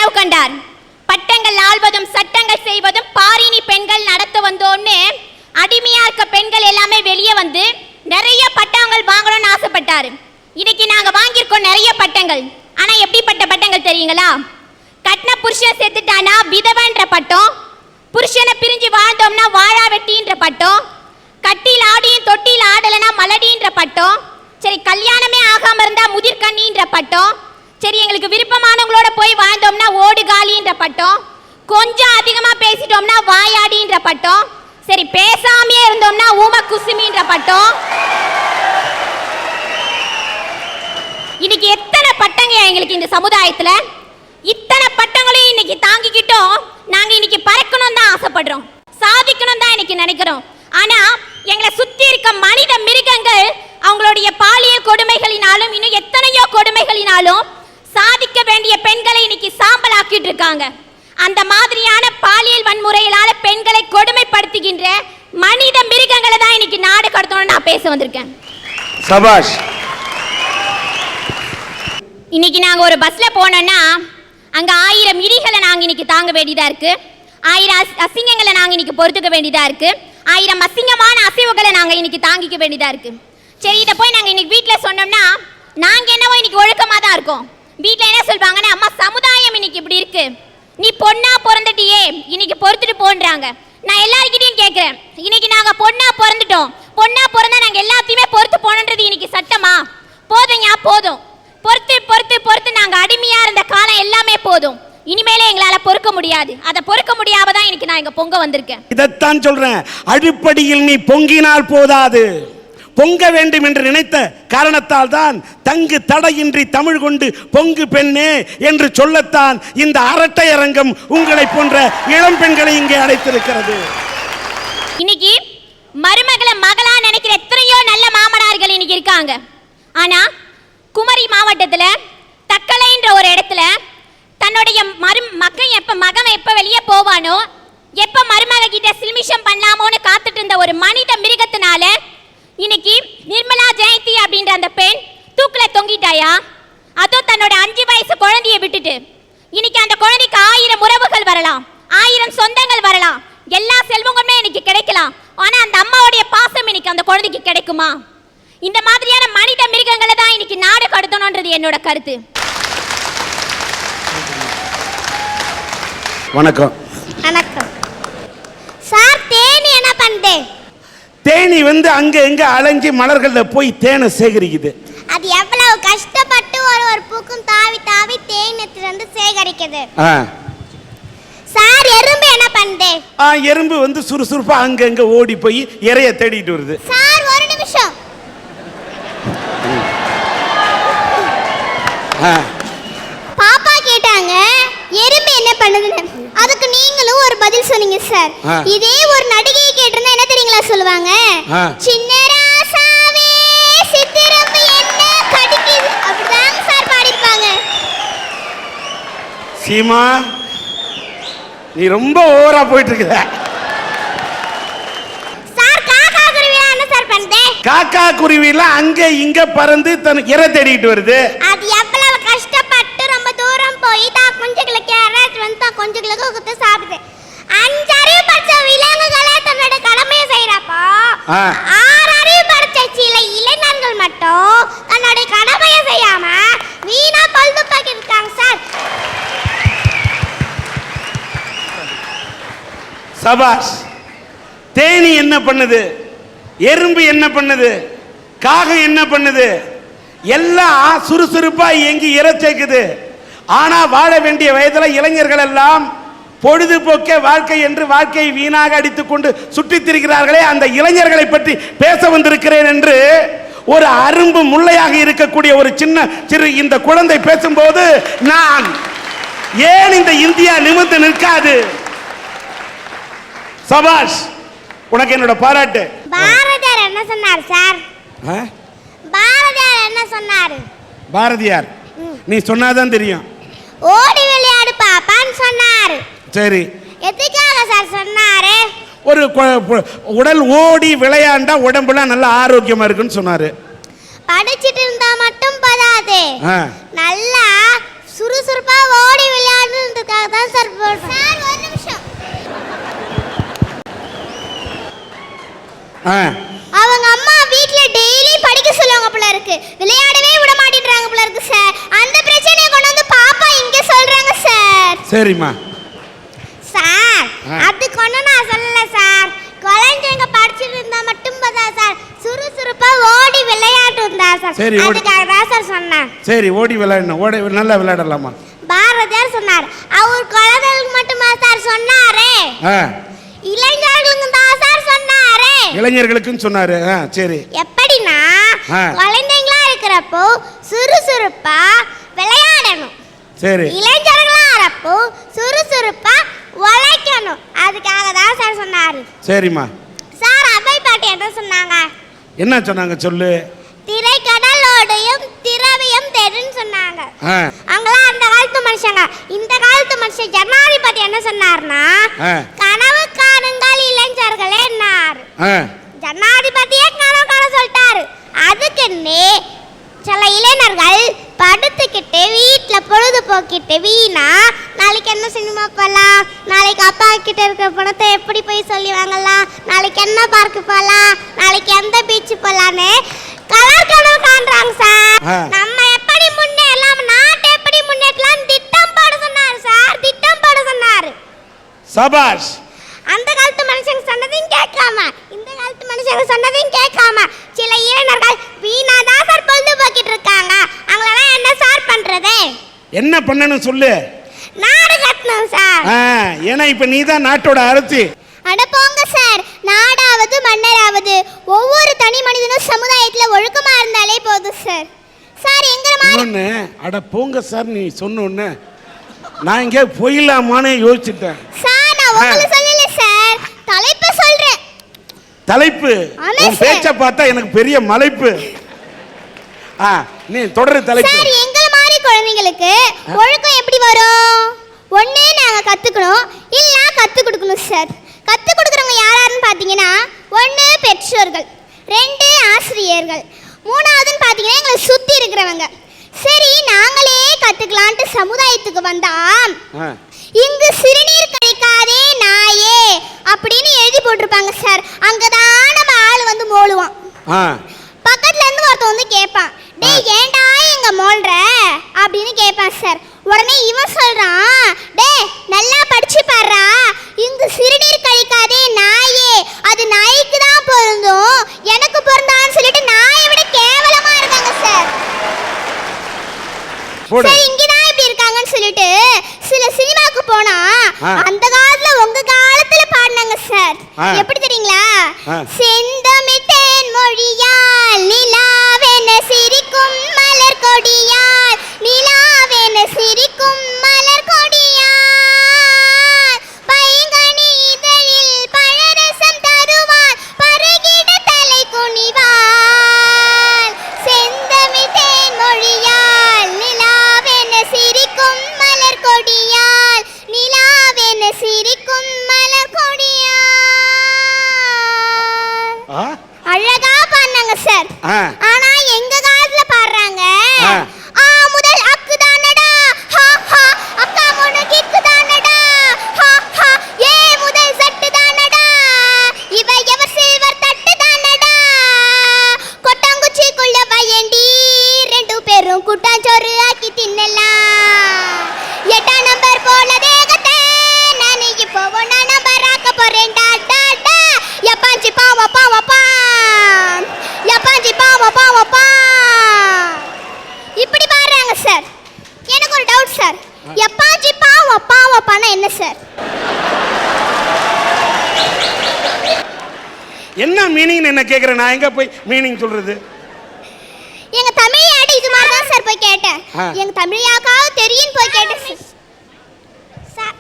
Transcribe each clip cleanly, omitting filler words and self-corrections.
கனவு கண்டார். பட்டங்கள் ஆள்வதும் சட்டங்கள் செய்வதும் பாரினி பெண்கள் நடத்த வந்தோன்னு அடிமையா இருக்க பெண்கள் எல்லாமே வெளியே வந்து நிறைய பட்டங்கள் வாங்கணும்னு ஆசைப்பட்டாரு. இன்னைக்கு நாங்க வாங்கியிருக்கோம் நிறைய பட்டங்கள். ஆனா எப்படிப்பட்ட பட்டங்கள் தெரியுங்களா? கட்டின புருஷன் செத்துட்டானா விதவன்ற பட்டம், புருஷனை பிரிஞ்சு வாழ்ந்தோம்னா வாழா வெட்டின்ற பட்டம், கட்டியில் ஆடியும் தொட்டியில் ஆடலைனா மலடின்ற பட்டம், சரி கல்யாணமே ஆகாம இருந்தா முதிர்கண்ணின்ற பட்டம், சரி எங்களுக்கு விருப்பமானவங்களோட போய் வாழ்ந்தோம்னா ஓடு காலின்ற பட்டம், கொஞ்சம் அதிகமா பேசிட்டோம்னா வாயாடின்ற பட்டம், சரி பேசாமே இருந்தோம்னா ஊம குசுமின்ற பட்டம். இன்னைக்கு எத்தனை பட்டங்க எங்களுக்கு இந்த சமுதாயத்துல, இத்தனை பட்டங்களையும் இன்னைக்கு தாங்கிக்கிட்டோம். நாங்க இன்னைக்கு பறக்கணும் தான் ஆசைப்படுறோம், சாதிக்கணும் தான் இன்னைக்கு நினைக்கிறோம். ஆனா எங்களை சுத்தி இருக்க மனித மிருகங்கள் அவங்களுடைய பாலியல் கொடுமைகளினாலும் இன்னும் எத்தனையோ கொடுமைகளினாலும் சாதிக்க வேண்டிய பெண்களை இன்னைக்கு சாம்பல் ஆக்கிட்டு இருக்காங்க. அந்த மாதிரியான பாலியல் வன்முறையிலான பெண்களை கொடுமைப்படுத்துகின்ற மனித மிருகங்களை தான் இன்னைக்கு நாடு கடத்தணும்னு நான் பேச வந்திருக்கேன். சபாஷ். இன்னைக்கு நாங்க ஒரு பஸ்ல போனோம்னா அங்க 1000 இடிகளை நாங்க இன்னைக்கு தாங்க வேண்டியதா இருக்கு, 1000 அசிங்கங்களை நாங்க இன்னைக்கு பொறுத்துக்க வேண்டியதா இருக்கு, 1000 அசிங்கமான அசைவுகளை நாங்க இன்னைக்கு தாங்கிக்க வேண்டியதா இருக்கு. சரி, இதை போய் நாங்க இன்னைக்கு வீட்டுல சொன்னோம்னா நாங்க என்னவோ இன்னைக்கு ஒழுக்கமா தான் இருக்கோம். வீட்டுல என்ன சொல்வாங்கன்னா, அம்மா சமுதாயம் இன்னைக்கு இப்படி இருக்கு, நீ பொண்ணா பிறந்துட்டியே இன்னைக்கு பொறுத்துட்டு போன்றாங்க. நான் எல்லார்கிட்டையும் கேட்கிறேன், இன்னைக்கு நாங்க பொண்ணா பிறந்துட்டோம், பொண்ணா பிறந்தா நாங்க எல்லாத்தையுமே பொறுத்து போனன்றது இன்னைக்கு சட்டமா? போதும் யா போதும், பொறுத்து பொறுத்து பொறுத்து நாங்க அடிமையா இருந்த காலம் எல்லாமே போதும். இனிமேலே எங்களால பொறுக்க முடியாது. அதை பொறுக்க முடியாமதான் இன்னைக்கு நான் இங்க பொங்க வந்திருக்கேன். இதைத்தான் சொல்றேன், அடிப்படையில் நீ பொங்கினால் போதாது, பொங்க வேண்டும் என்று நினைத்த காரணத்தால் தான் தங்கு தடையின்றி தமிழ் கொண்டு பொங்கு பெண்ணே என்று சொல்லத்தான் இந்த அரட்டை அரங்கம் உங்களை போன்ற இளம் பெண்களை இங்கே அழைத்திருக்கிறது. இன்னைக்கு மருமகளை மகளா நினைக்கிற எத்தனையோ நல்ல மாமனார்கள் இன்னைக்கு இருக்காங்க. ஆனா குமரி மாவட்டத்துல தக்கலைன்ற ஒரு இடத்துல தன்னுடைய மகன் எப்ப வெளியே போவானோ, எப்ப மருமக கிட்ட சில்மிஷம் பண்ணலாமோன்னு காத்துட்டு இருந்த ஒரு மனித மிருகத்தினால இன்னைக்கு நிர்மலா ஜெயந்தி அப்படின்ற அந்த பெண் தூக்குல தொங்கிட்டாயா? அதுவும் தன்னோட 5 வயசு குழந்தைய விட்டுட்டு. இன்னைக்கு அந்த குழந்தைக்கு 1000 உறவுகள் வரலாம், 1000 சொந்தங்கள் வரலாம், எல்லா செல்வங்களுமே இன்னைக்கு கிடைக்கலாம். ஆனா அந்த அம்மாவுடைய பாசம் இன்னைக்கு அந்த குழந்தைக்கு கிடைக்குமா? இந்த மாதிரியான மனித மிருகங்களை தான் இன்னைக்கு நாடு கடத்தணும்ன்றது என்னோட கருத்து. வணக்கம். வணக்கம் சார். தேனி என்ன பண்ணுது? தேனி அங்க எங்க அலைஞ்சி மலர்கள்ல போய் தேனை சேகரிக்குது. அது எவ்வளவு கஷ்டப்பட்டு ஒரு பூக்கும் தாவி தாவி தேனத்திலிருந்து சேகரிக்குது. சார் எறும்பு என்ன பண்ணுது? எறும்பு சுறுசுறுப்பா அங்க ஓடி போய் இறைய தேடிட்டு வருது. சார் ஒரு நிமிஷம். பாப்பா கேட்டாங்க எறும்பு என்ன பண்ணுதுன்னு, அதுக்கு நீங்களும் ஒரு பதில் சொன்னீங்க சார். இதே ஒரு நடிகையை கேட்டிருந்தா என்ன தெரியுங்களா சொல்லுவாங்க? சின்ன ராசாவே சித்திரம்பு என்ன கடிக்குது அப்படிதான் சார் பாடிருப்பாங்க. சீமா, நீ ரொம்ப ஓவரா போயிட்டு இருக்க. சார் காக்கா குருவியா என்ன சார் பண்ணுது? காக்கா குருவில அங்க இங்க பறந்து தன் இறை தேடிட்டு வருது. அது எவ்வளவு கஷ்டப்பட்டு ரொம்ப தூரம் போய் தான் குஞ்சுகளுக்கு யாராச்சும் தான் குஞ்சுகளுக்கு கொடுத்து சாப்பிடுது. 5 அறிவு படிச்ச விலங்குகளே தன்னோட கடமையை செய்யறப்போ 6 அறிவு படிச்ச சில இளைஞர்கள் மட்டும் தன்னோட கடமையை செய்யாம வீணா பழுது பாக்கி இருக்காங்க சார். சபாஷ். தேனி என்ன பண்ணுது, எறும்பு என்ன பண்ணுது, காகம் என்ன பண்ணுது, எல்லாம் சுறுசுறுப்பா இயங்கி இறைச்சேக்குது. ஆனா வாழ வேண்டிய வயதுல இளைஞர்கள் எல்லாம் பொழுதுபோக்கே வாழ்க்கை என்று வாழ்க்கையை வீணாக அடித்துக் கொண்டு சுற்றித் திரிகிறார்களே, அந்த இளைஞர்களை பற்றி பேச வந்திருக்கிறேன் என்று ஒரு அரும்பு முள்ளையாக இருக்கக்கூடிய ஒரு சிறு இந்த குழந்தை பேசும்போது நான் ஏன் இந்த இந்தியா நிமிர்ந்து நிற்காது? சபாஷ், உனக்கு என்னோட பாராட்டு. பாரதியார் என்ன சொன்னார் சார்? பாரதியார் என்ன சொன்னார்? பாரதியார் நீ சொன்னாதான் தெரியும். ஓடி விளையாடு பாப்பான்னு சொன்னார். சரி, எதுக்காக சார் சொன்னாரு? ஒரு உடல் ஓடி விளையாண்டா உடம்புல நல்ல ஆரோக்கியமா இருக்குன்னு சொன்னாரு. படிச்சிட்டு இருந்தா மட்டும் போதாது, நல்லா சுறுசுறுப்பா ஓடி விளையாடுன்னு அவங்க அம்மா வீட்ல டெய்லி படிக்க சொல்லுவாங்க போல இருக்கு, விளையாடவே விட மாட்டேன்றாங்க போல இருக்கு சார். அந்த பிரச்சனையை கொண்டு வந்து பாப்பா இங்க சொல்றாங்க சார். சரிம்மா. சார் அதுக்கு ஒன்றும் நான் சொல்லல சார். குழந்தைங்க படிச்சுட்டு இருந்தா மட்டும் போதா சார், சுறுசுறுப்பா ஓடி விளையாட்டு இருந்தா சார். அதுக்காக தான் சார் சொன்னேன். சரி, ஓடி விளையாடணும், ஓடி நல்லா விளையாடலாமா? பாரதியார் சொன்னார். அவர் குழந்தைகளுக்கு மட்டுமா சார் சொன்னாரு? இளைஞர்களுக்கு தான் சார் சொன்னாரு. இளைஞர்களுக்கும் சொன்னாரு. சரி. எப்படின்னா குழந்தைங்களா இருக்கிறப்போ சுறுசுறுப்பா விளையாடணும். சரி. இளைஞர்களா இருப்போ சுறுசுறுப்பா உழைக்கணும். அதுக்காக தான் சார் சொன்னாரு. சரிம்மா. சார் அவை பாட்டி என்ன சொன்னாங்க? என்ன சொன்னாங்க சொல்லு. திரைக்கடலோடையும் திரவியம் தேடுன்னு சொன்னாங்க. அவங்களாம் அந்த காலத்து மனுஷங்க. இந்த காலத்து மனுஷன் ஜனாதிபதி என்ன சொன்னார்னா, கனவு காணுங்கள் இளைஞர்களே என்னார். ஜனாதிபதியே கனவு காண சொல்லிட்டாரு. அதுக்குன்னே சில இளைஞர்கள் படுத்துக்கிட்டு வீட்டுல பொழுது போக்கிட்டு வீணா நாளைக்கு என்ன சினிமா போகலாம், நாளைக்கு அப்பா கிட்ட இருக்கிற பணத்தை எப்படி போய் சொல்லி வாங்கலாம், நாளைக்கு என்ன பார்க்கு போகலாம், நாளைக்கு எந்த பீச் போகலான்னு கலர் கனவு காண்றாங்க சார். நம்ம எப்படி முன்னேறலாம், நாட்டை எப்படி முன்னேற்றலாம் திட்டம் போட சொன்னாரு சார். திட்டம் போட சொன்னாரு. சபாஷ். அந்த காலத்து மனுஷங்க சொன்னதையும் கேட்காம இந்த காலத்து மனுஷங்க சொன்னதையும் கேட்காம சில இளைஞர்கள் வீணா தான் சார் பொழுது போக்கிட்டு இருக்காங்க. அவங்களெல்லாம் என்ன சார் பண்றது? என்ன பண்ணணும் சொல்லு. நாடு கட்டணும் சார். ஏன்னா இப்ப நீ தான் நாட்டோட அரசி. அட போங்க சார். நாடாவது மன்னராவது ஒவ்வொரு தனி மனிதனும் சமுதாயத்துல ஒழுக்கமா இருந்தாலே போதும் சார். சார் எங்கற மாதிரி அட போங்க சார் நீ சொன்னோன்னு நான் இங்கே போயிடலாமான்னு யோசிச்சுட்டேன் சார். நான் உங்களுக்கு சொல்லல சார், தலைப்பு சொல்றேன். தலைப்பு? உன் பேச்ச பார்த்தா எனக்கு பெரிய மலைப்பு. நீ தொடரு தலைப்பு. சார் எங்கற மாதிரி குழந்தைகளுக்கு ஒழுக்கம் எப்படி வரும்? ஒண்ணே நாங்க கத்துக்கணும், இல்ல கத்து கொடுக்கணும் சார். கத்து கொடுக்கறவங்க யாராருன்னு பாத்தீங்கன்னா, ஒண்ணு பெற்றோர்கள், ரெண்டு ஆசிரியர்கள், மூணாவதுன்னு பாத்தீங்கன்னா எங்களை சுத்தி இருக்கிறவங்க. சரி நாங்களே கத்துக்கலான்ட்டு சமுதாயத்துக்கு வந்தா இங்கு சிறுநீர் கழிக்காதே நாயே அப்படின்னு எழுதி போட்டிருப்பாங்க சார். அங்கதான் நம்ம ஆள் வந்து மோளுவான். பக்கத்துல இருந்து ஒருத்தன் வந்து கேட்பான், டேய் ஏண்டா எங்க மோல்ற அப்படின்னு கேட்பான் சார். உடனே இவன் சொல்றான், டேய் நல்லா படிச்சு பாருடா, இங்கு சிறுநீர் கழிக்காதே நாயே அது நாய்க்கு தான் பொருந்தும், எனக்கு பொருந்தான்னு சொல்லிட்டு நாயை விட கேவலமா இருக்காங்க சார். சரி இங்கதான் இப்படி இருக்காங்கன்னு சொல்லிட்டு சில சினிமாக்கு போனா அந்த காலத்துல உங்க காலத்துல பாடினாங்க சார். எப்படி தெரியுங்களா? செந்தமிழ் தேன் மொழியால் நிலாவென சிரிக்கும் மலர் கொடியால், நிலாவென சிரிக்கும் மலர் கொடியால், பைங்கனி இதழில் பழரசம் தருவான் பருகிட தலை குனிவாள். செந்தமிழ் தேன் மொழியால் நிலாவென சிரிக்கும் மலர் கொடியால், நிலாவென சிரிக்கும் மலர் கொடியால். அழகா பாடுனாங்க சார். ஆனா எங்க காலத்துல பாடுறாங்க, ஆ முதல் அக்கு தானடா, ஹா ஹா அக்கா முன கிக்கு தானடா, ஹா ஹா ஏ முதல் சட்டு தானடா, இவ எவர் சில்வர் தட்டு தானடா, கொட்டாங்குச்சிக்குள்ள வயண்டி ரெண்டு பேரும் கூட்டாஞ்சோறு ஆக்கி தின்னலாம், 8ஆம் நம்பர் போல தேகத்தை நான் இப்போ 1ஆம் நம்பர் ஆக்க போறேன் டா டா டா, யப்பாஞ்சி பாவா பாவா பா, யப்பாஞ்சி பாவா பாவா பா. இப்படி பாடுறாங்க சார். எனக்கு ஒரு டவுட் சார், யப்பாஞ்சி பாவா பாவா பானா என்ன சார்? என்ன மீனிங் என்ன கேக்குறேன், நான் எங்க போய் மீனிங் சொல்றது? எங்க தமிழ் இது மாதிரி தான் சார் போய் கேட்டேன். எங்க தமிழாக்காவது தெரியும் போய் கேட்டேன் சார்.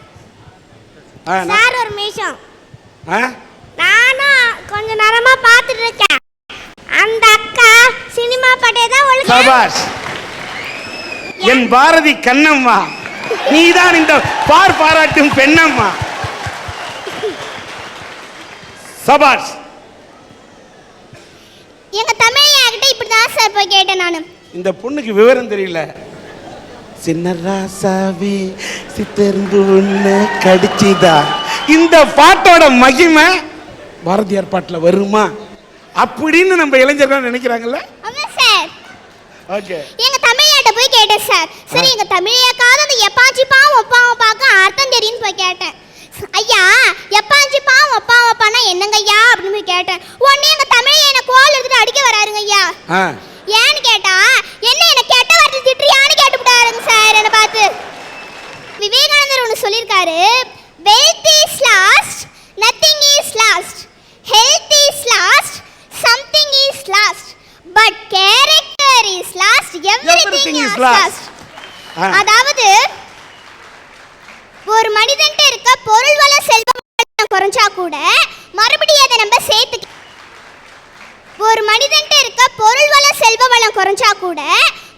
சார் ஒரு நிமிஷம், நானும் கொஞ்ச நேரமா பார்த்துட்டு இருக்கேன். அந்த அக்கா சினிமா பாட்டே தான் ஒழுங்கா. சபாஷ். என் பாரதி கண்ணம்மா, நீதான் இந்த பாராட்டும் பெண்ணம்மா. சபாஷ். எங்க தமிழையாகிட்ட இப்படிதான் சார் போய் கேட்டேன் நானு. இந்த பொண்ணுக்கு விவரம் தெரியல. சின்ன ராசாவே சித்தருந்து ஒண்ணு கடிச்சுதா. இந்த பாட்டோட மகிமை பாரதியார் பாட்டுல வருமா? அப்படின்னு நம்ம இளைஞர்கள் நினைக்கிறாங்கல்ல. ஆமா சார். ஓகே. எங்க தமிழையாட்ட போய் கேட்டேன் சார். சரி எங்க தமிழையாக்காவது அந்த எப்பாச்சி பாவம் ஒப்பாவை பார்க்க அர்த்தம் தெரியும்னு போய் கேட்டேன். ஐயா எப்பாச்சி பாவம் ஒப்பானா என்னங்க ஐயா அப்படின்னு போய் கேட்டேன். உடனே எங்க தமிழையா என்ன கோல் எடுத்துட்டு அடிக்க வராருங்க ஐயா. ஏன்னு கேட்டா என்ன கெட்ட வார்த்தை திட்டுறியான்னு கேட்டுவிட்டாருங்க சார் என்ன பார்த்து. விவேகானந்தர் ஒன்று சொல்லியிருக்காரு, wealth is lost, nothing is lost, health is lost, something is lost, but character is lost, everything is lost. அதாவது ஒரு மனிதன்ட்ட இருக்க பொருள் வள செல்வம் குறைஞ்சா கூட மறுபடியும் அதை நம்ம சேர்த்து ஒரு மனிதன்ட்ட இருக்க பொருள் வள செல்வ வளம் குறைஞ்சா கூட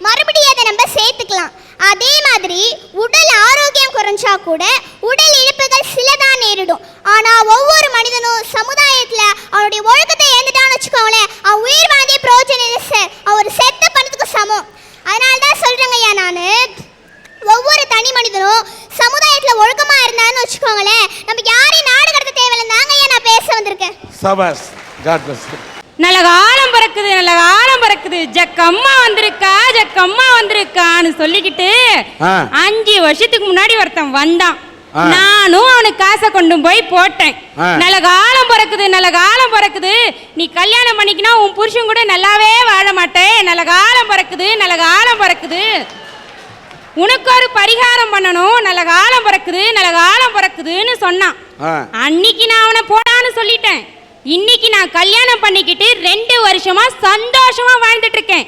மறுபடியும் அதை நம்ம சேர்த்துக்கலாம். அதே மாதிரி உடல் ஆரோக்கியம் குறைஞ்சா கூட உடல் இழப்புகள் சிலதான் நேரிடும். ஆனா ஒவ்வொரு மனிதனும் சமுதாயத்துல அவனுடைய ஒழுக்கத்தை இழந்துட்டான்னு வச்சுக்கோங்களேன், அவன் உயிர் வாழ்ந்தே பிரயோஜனம் இல்லை சார், அவர் செத்த பணத்துக்கு சமம். அதனால தான் சொல்றேங்க ஐயா, நான் ஒவ்வொரு தனி மனிதனும் சமுதாயத்துல ஒழுக்கமா இருந்தான்னு வச்சுக்கோங்களேன், நம்ம யாரையும் நாடு கடத்த தேவையில்லை. தாங்க ஐயா நான் பேச வந்திருக்கேன். சபாஸ். God bless. நல்ல காலம் பிறக்குது, நல்ல காலம் பிறக்குது, ஜக்கம்மா வந்திருக்கான்னு சொல்லிக்கிட்டு 5 வருஷத்துக்கு முன்னாடி ஒருத்தன் வந்தான். நானும் அவனுக்கு காசை கொண்டு போய் போட்டேன். நல்ல காலம் பிறக்குது, நீ கல்யாணம் பண்ணிக்கினா உன் புருஷன் கூட நல்லாவே வாழ மாட்டேன், நல்ல காலம் பிறக்குது, உனக்கு ஒரு பரிகாரம் பண்ணணும், நல்ல காலம் பிறக்குதுன்னு சொன்னான். அன்னைக்கு நான் அவனை போடான்னு சொல்லிட்டேன். இன்னைக்கு நான் கல்யாணம் பண்ணிக்கிட்டு 2 வருஷமா சந்தோஷமா வாழ்ந்துட்டு இருக்கேன்.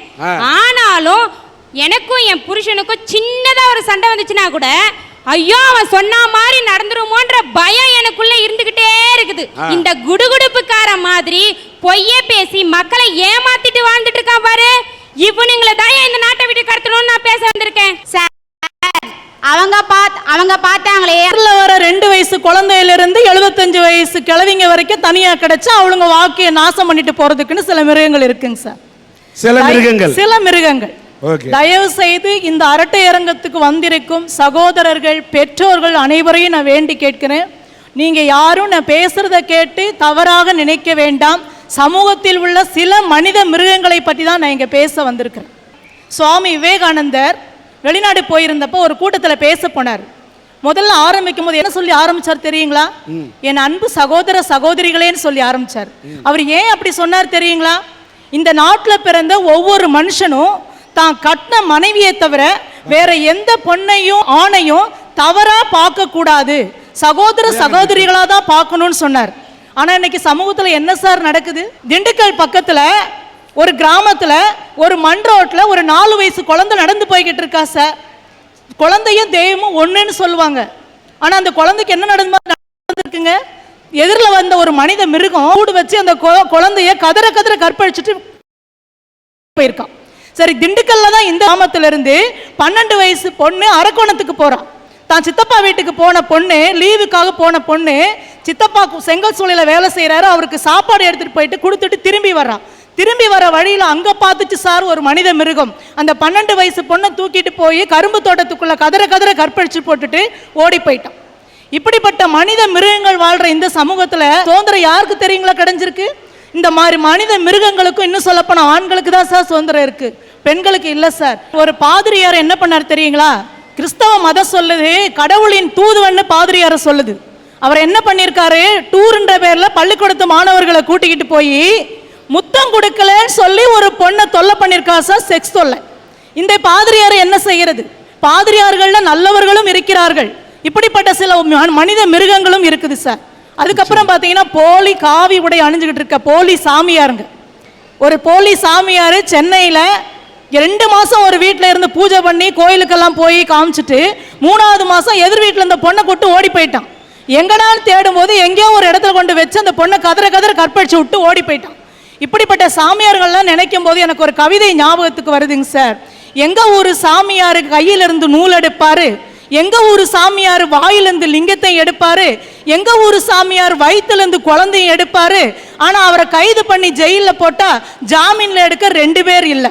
ஆனாலும் எனக்கும் என் புருஷனுக்கும் சின்னதா ஒரு சண்டை வந்துச்சுன்னா கூட ஐயோ அவன் சொன்ன மாதிரி நடந்துருமோன்ற பயம் எனக்குள்ள இருந்துகிட்டே இருக்குது. இந்த குடுகுடுப்புக்கார மாதிரி பொய்யே பேசி மக்களை ஏமாத்திட்டு வாழ்ந்துட்டு இருக்கான் பாரு, இவனுங்களை தான் இந்த நாட்டை விட்டு கடத்தணும்னு நான் பேச வந்திருக்கேன். அவங்க பார்த்தாங்களே வர 2 வயசு குழந்தையிலிருந்து 75 வயசு கிழவிங்க வரைக்கும் தனியா கிடைச்சா அவளுங்க வாழ்க்கையை நாசம் பண்ணிட்டு போறதுக்குன்னு சில மிருகங்கள் இருக்குங்க சார். சில மிருகங்கள் தயவு செய்து இந்த அரட்டை அரங்கத்துக்கு வந்திருக்கும் சகோதரர்கள் பெற்றோர்கள் அனைவரையும் நான் வேண்டி கேட்கிறேன், நீங்க யாரும் நான் பேசுறத கேட்டு தவறாக நினைக்க வேண்டாம். சமூகத்தில் உள்ள சில மனித மிருகங்களை பற்றி தான் நான் இங்க பேச வந்திருக்கிறேன். சுவாமி விவேகானந்தர் வெளிநாடு போயிருந்தப்போ ஒரு கூட்டத்தில் பேச போனார். முதல்ல ஆரம்பிக்கும் போது என்ன சொல்லி ஆரம்பிச்சார் தெரியுங்களா? என் அன்பு சகோதர சகோதரிகளேன்னு சொல்லி ஆரம்பிச்சார். அவர் ஏன் அப்படி சொன்னார் தெரியுங்களா? இந்த நாட்டில் பிறந்த ஒவ்வொரு மனுஷனும் தான் கட்டின மனைவியை தவிர வேற எந்த பொண்ணையும் ஆணையும் தவறா பார்க்க கூடாது, சகோதர சகோதரிகளா தான் பார்க்கணும்னு சொன்னார். ஆனா இன்னைக்கு சமூகத்துல என்ன சார் நடக்குது? திண்டுக்கல் பக்கத்துல ஒரு கிராமத்துல ஒரு மண் ரோட்ல ஒரு 4 வயசு குழந்தை நடந்து போய்கிட்டு இருக்கா சார். குழந்தையும் தெய்வமும் ஒண்ணுன்னு சொல்லுவாங்க. ஆனா அந்த குழந்தைக்கு என்ன நடந்திருக்குங்க? எதிரில் வந்த ஒரு மனித மிருகம் கூடு வச்சு அந்த குழந்தைய கதற கற்பழிச்சுட்டு போயிருக்கான். சரி, திண்டுக்கல்ல தான் இந்த கிராமத்துல இருந்து 12 வயசு பொண்ணு அரக்கோணத்துக்கு போறான். தான் சித்தப்பா வீட்டுக்கு போன பொண்ணு, லீவுக்காக போன பொண்ணு, சித்தப்பா செங்கல் சூளையில வேலை செய்யறாரு, அவருக்கு சாப்பாடு எடுத்துட்டு போயிட்டு கொடுத்துட்டு திரும்பி வர்றான். திரும்பி வர வழியில அங்க பார்த்துச்சு சார் ஒரு மனித மிருகம் அந்த 12 வயசு பொண்ணை தூக்கிட்டு போய் கரும்பு தோட்டத்துக்குள்ள கதற கற்பழிச்சு போட்டுட்டு ஓடி போயிட்டான். இப்படிப்பட்ட மனித மிருகங்கள் வாழ்ற இந்த சமூகத்துல சுதந்திரம் யாருக்கு தெரியுங்களா கிடைஞ்சிருக்கு? இந்த மாதிரி மனித மிருகங்களுக்கும் இன்னும் சொல்ல போனா ஆண்களுக்கு தான் சார் சுதந்திரம் இருக்கு, பெண்களுக்கு இல்ல சார். ஒரு பாதிரியார் என்ன பண்ணார் தெரியுங்களா? கிறிஸ்தவ மதம் சொல்லுது கடவுளின் தூதுவன்னு பாதிரியார சொல்லுது. அவர் என்ன பண்ணிருக்காரு? டூர்ன்ற பேர்ல பள்ளிக்கூடத்து மாணவர்களை கூட்டிக்கிட்டு போய் முத்தம் கொடுக்கலன்னு சொல்லி ஒரு பொண்ணை தொல்லை பண்ணிருக்கா சார், செக்ஸ் தொல்லை. இந்த பாதிரியார் என்ன செய்யறது? பாதிரியார்கள்ல நல்லவர்களும் இருக்கிறார்கள், இப்படிப்பட்ட சில மனித மிருகங்களும் இருக்குது சார். அதுக்கப்புறம் பார்த்தீங்கன்னா போலி காவி உடை அணிஞ்சுக்கிட்டு இருக்க போலி சாமியாருங்க. ஒரு போலி சாமியார் சென்னையில் 2 மாதம் ஒரு வீட்டில் இருந்து பூஜை பண்ணி கோயிலுக்கெல்லாம் போய் காமிச்சிட்டு 3ஆவது மாதம் எதிர் வீட்டில் இந்த பொண்ணை கொட்டு ஓடி போயிட்டான். எங்கடான்னு தேடும் போது எங்கேயோ ஒரு இடத்துல கொண்டு வச்சு அந்த பொண்ணை கதற கற்பழிச்சு விட்டு ஓடி போயிட்டான். இப்படிப்பட்ட சாமியார்கள்லாம் நினைக்கும் போது எனக்கு ஒரு கவிதை ஞாபகத்துக்கு வருதுங்க சார். எங்க ஊரு சாமியாரு கையிலிருந்து நூல் எடுப்பாரு, எங்க ஊரு சாமியார் வாயிலிருந்து லிங்கத்தை எடுப்பாரு, எங்க ஊரு சாமியார் வயிற்றுலேருந்து குழந்தையும் எடுப்பாரு. ஆனா அவரை கைது பண்ணி ஜெயிலில் போட்டா ஜாமீன்ல எடுக்க 2 பேர் இல்லை.